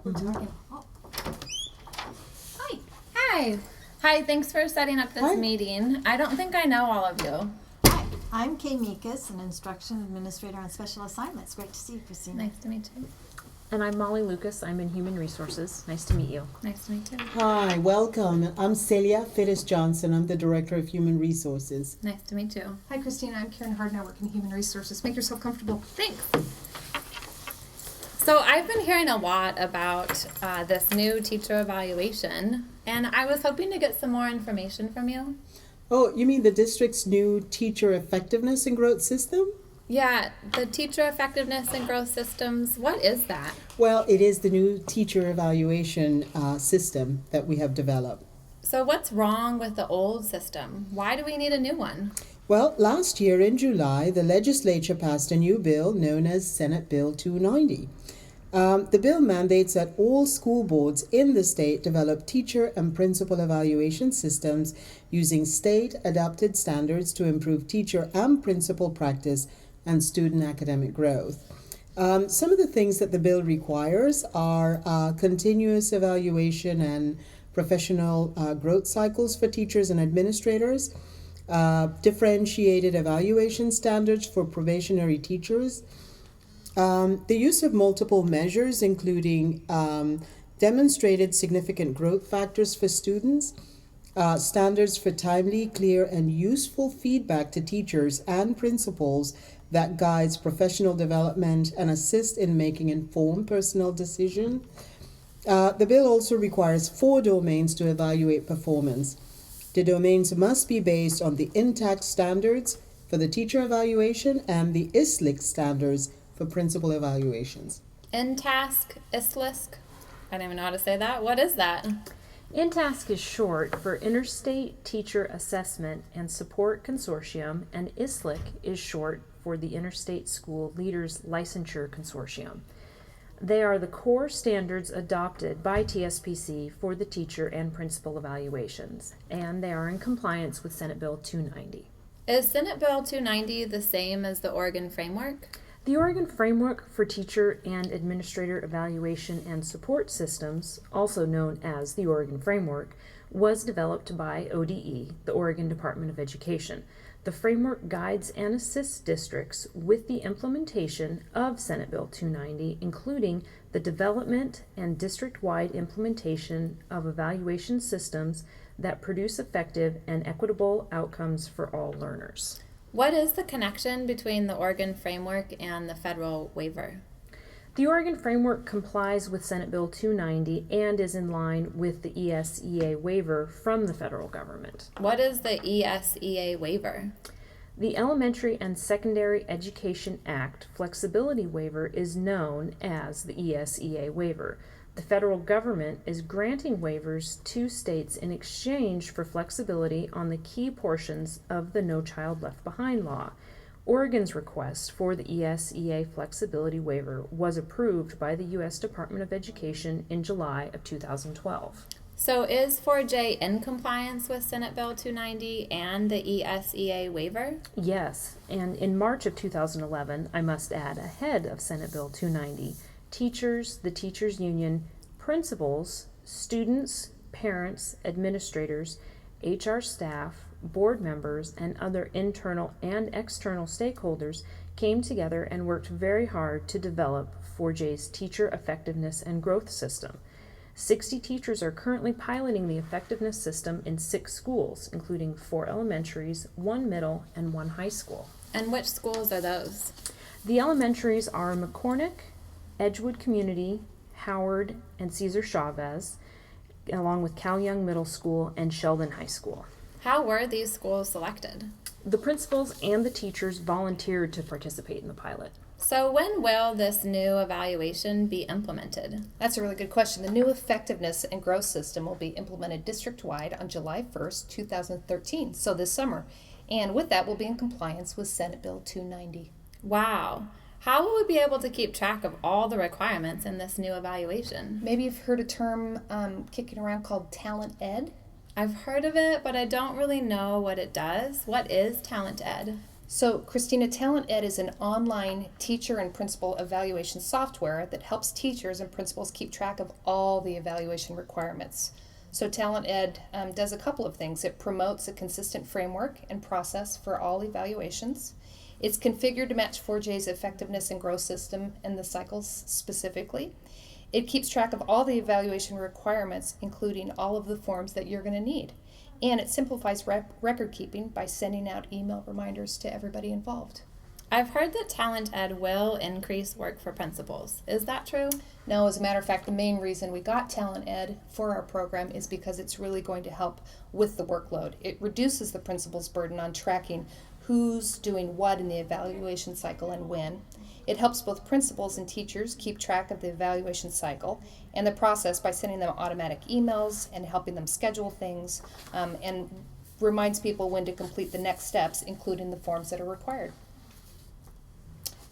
we're talking. Oh. Hi. Hi. Hi, thanks for setting up this Hi. meeting. I don't think I know all of you. Hi. I'm Kay Mikas, an instruction administrator on special assignments. Great to see you, Christina. Nice to meet you. And I'm Molly Lucas. I'm in Human Resources. Nice to meet you. Nice to meet you. Hi, welcome. I'm Celia Fittis Johnson. I'm the Director of Human Resources. Nice to meet you. Hi, Christina. I'm Karen Harden. I work in Human Resources. Make yourself comfortable. Thanks. So I've been hearing a lot about this new teacher evaluation, and I was hoping to get some more information from you. Oh, you mean the district's new teacher effectiveness and growth system? Yeah, the teacher effectiveness and growth systems, what is that? Well, it is the new teacher evaluation system that we have developed. So what's wrong with the old system? Why do we need a new one? Well, last year in July, the legislature passed a new bill known as Senate Bill 290. The bill mandates that all school boards in the state develop teacher and principal evaluation systems using state-adopted standards to improve teacher and principal practice and student academic growth. Some of the things that the bill requires are continuous evaluation and professional growth cycles for teachers and administrators, differentiated evaluation standards for probationary teachers, the use of multiple measures, including demonstrated significant growth factors for students, standards for timely, clear, and useful feedback to teachers and principals that guides professional development and assist in making informed personal decisions. The bill also requires 4 domains to evaluate performance. The domains must be based on the INTACT standards for the teacher evaluation and the ISLIC standards for principal evaluations. INTASC, ISLISC? I don't even know how to say that. What is that? INTASC is short for Interstate Teacher Assessment and Support Consortium, and ISLIC is short for the Interstate School Leaders Licensure Consortium. They are the core standards adopted by TSPC for the teacher and principal evaluations, and they are in compliance with Senate Bill 290. Is Senate Bill 290 the same as the Oregon Framework? The Oregon Framework for Teacher and Administrator Evaluation and Support Systems, also known as the Oregon Framework, was developed by ODE, the Oregon Department of Education. The framework guides and assists districts with the implementation of Senate Bill 290, including the development and district-wide implementation of evaluation systems that produce effective and equitable outcomes for all learners. What is the connection between the Oregon Framework and the federal waiver? The Oregon Framework complies with Senate Bill 290 and is in line with the ESEA waiver from the federal government. What is the ESEA waiver? The Elementary and Secondary Education Act Flexibility Waiver is known as the ESEA waiver. The federal government is granting waivers to states in exchange for flexibility on the key portions of the No Child Left Behind law. Oregon's request for the ESEA flexibility waiver was approved by the U.S. Department of Education in July of 2012. So is 4J in compliance with Senate Bill 290 and the ESEA waiver? Yes, and in March of 2011, I must add, ahead of Senate Bill 290, teachers, the teachers union, principals, students, parents, administrators, HR staff, board members, and other internal and external stakeholders came together and worked very hard to develop 4J's Teacher Effectiveness and Growth System. 60 teachers are currently piloting the effectiveness system in 6 schools, including 4 elementaries, 1 middle, and 1 high school. And which schools are those? The elementaries are McCormick, Edgewood Community, Howard, and Cesar Chavez, along with Cal Young Middle School and Sheldon High School. How were these schools selected? The principals and the teachers volunteered to participate in the pilot. So when will this new evaluation be implemented? That's a really good question. The new effectiveness and growth system will be implemented district-wide on July 1st, 2013, so this summer. And with that, we'll be in compliance with Senate Bill 290. Wow. How will we be able to keep track of all the requirements in this new evaluation? Maybe you've heard a term kicking around called Talent Ed. I've heard of it, but I don't really know what it does. What is Talent Ed? So, Christina, Talent Ed is an online teacher and principal evaluation software that helps teachers and principals keep track of all the evaluation requirements. So, Talent Ed does a couple of things. It promotes a consistent framework and process for all evaluations. It's configured to match 4J's effectiveness and growth system and the cycles specifically. It keeps track of all the evaluation requirements, including all of the forms that you're going to need. And it simplifies record keeping by sending out email reminders to everybody involved. I've heard that Talent Ed will increase work for principals. Is that true? No, as a matter of fact, the main reason we got Talent Ed for our program is because it's really going to help with the workload. It reduces the principal's burden on tracking who's doing what in the evaluation cycle and when. It helps both principals and teachers keep track of the evaluation cycle and the process by sending them automatic emails and helping them schedule things, and reminds people when to complete the next steps, including the forms that are required.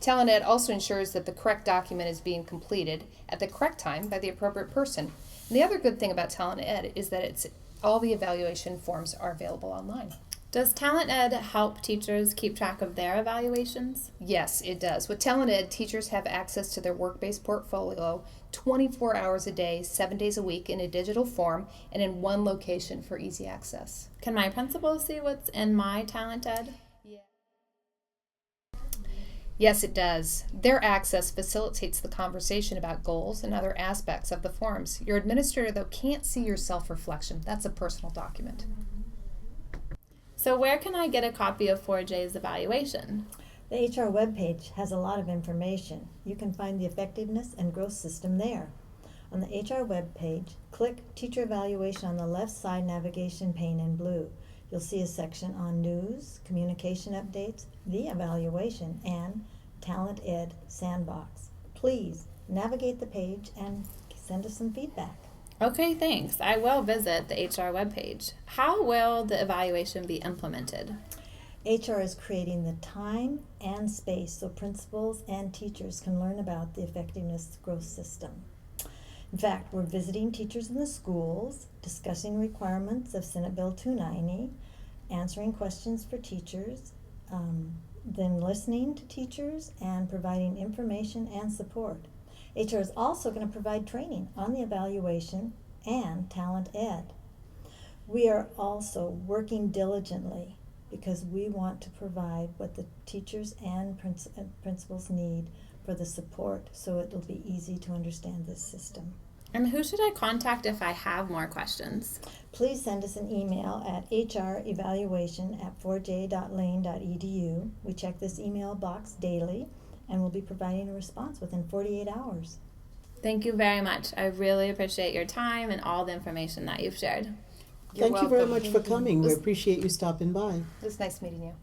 Talent Ed also ensures that the correct document is being completed at the correct time by the appropriate person. And the other good thing about Talent Ed is that all the evaluation forms are available online. Does Talent Ed help teachers keep track of their evaluations? Yes, it does. With Talent Ed, teachers have access to their work-based portfolio 24 hours a day, 7 days a week in a digital form and in one location for easy access. Can my principal see what's in my Talent Ed? Yes, it does. Their access facilitates the conversation about goals and other aspects of the forms. Your administrator, though, can't see your self-reflection. That's a personal document. So where can I get a copy of 4J's evaluation? The HR webpage has a lot of information. You can find the effectiveness and growth system there. On the HR webpage, click Teacher Evaluation on the left side navigation pane in blue. You'll see a section on News, Communication Updates, the Evaluation, and Talent Ed Sandbox. Please navigate the page and send us some feedback. Okay, thanks. I will visit the HR webpage. How will the evaluation be implemented? HR is creating the time and space so principals and teachers can learn about the effectiveness growth system. In fact, we're visiting teachers in the schools, discussing requirements of Senate Bill 290, answering questions for teachers, then listening to teachers and providing information and support. HR is also going to provide training on the evaluation and Talent Ed. We are also working diligently because we want to provide what the teachers and principals need for the support so it will be easy to understand this system. And who should I contact if I have more questions? Please send us an email at hrevaluation@4j.lane.edu. We check this email box daily and we'll be providing a response within 48 hours. Thank you very much. I really appreciate your time and all the information that you've shared. You're Thank you very welcome. much for coming. We appreciate you stopping by. It was nice meeting you.